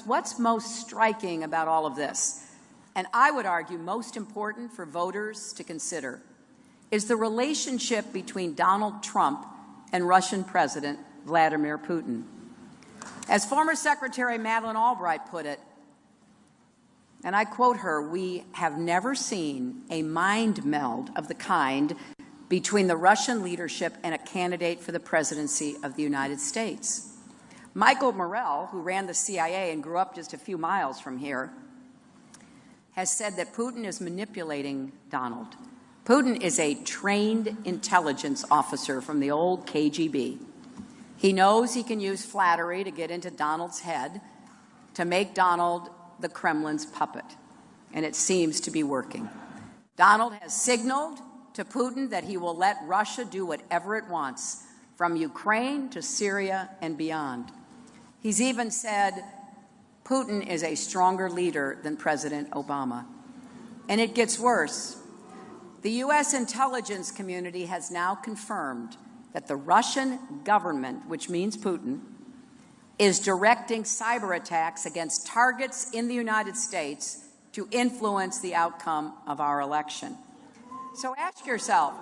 because what's most striking about all of this, and I would argue most important for voters to consider, is the relationship between Donald Trump and Russian President Vladimir Putin. As former Secretary Madeleine Albright put it, and I quote her, "We have never seen a mind meld of the kind between the Russian leadership and a candidate for the presidency of the United States." Michael Morell, who ran the CIA and grew up just a few miles from here, has said that Putin is manipulating Donald. Putin is a trained intelligence officer from the old KGB. He knows he can use flattery to get into Donald's head to make Donald the Kremlin's puppet, and it seems to be working. Donald has signaled to Putin that he will let Russia do whatever it wants, from Ukraine to Syria and beyond. He's even said Putin is a stronger leader than President Obama. And it gets worse. The U.S. intelligence community has now confirmed that the Russian government, which means Putin, is directing cyber attacks against targets in the United States to influence the outcome of our election. So ask yourself,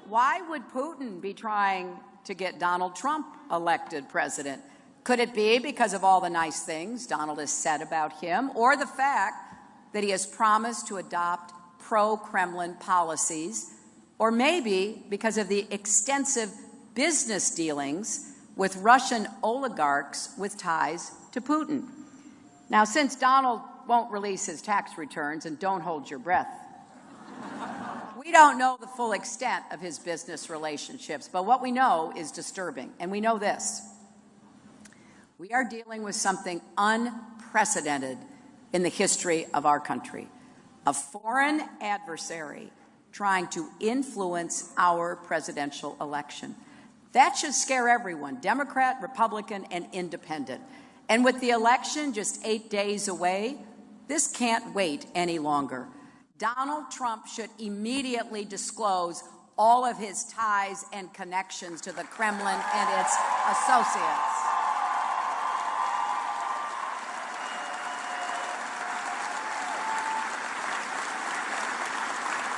why would Putin be trying to get Donald Trump elected president? Could it be because of all the nice things Donald has said about him, or the fact that he has promised to adopt pro-Kremlin policies, or maybe because of the extensive business dealings with Russian oligarchs with ties to Putin? Now, since Donald won't release his tax returns, and don't hold your breath, we don't know the full extent of his business relationships, but what we know is disturbing, and we know this. We are dealing with something unprecedented in the history of our country, a foreign adversary trying to influence our presidential election. That should scare everyone, Democrat, Republican, and Independent. And with the election just 8 days away, this can't wait any longer. Donald Trump should immediately disclose all of his ties and connections to the Kremlin and its associates.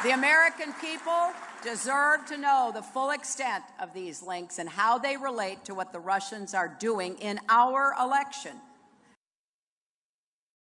The American people deserve to know the full extent of these links and how they relate to what the Russians are doing in our election.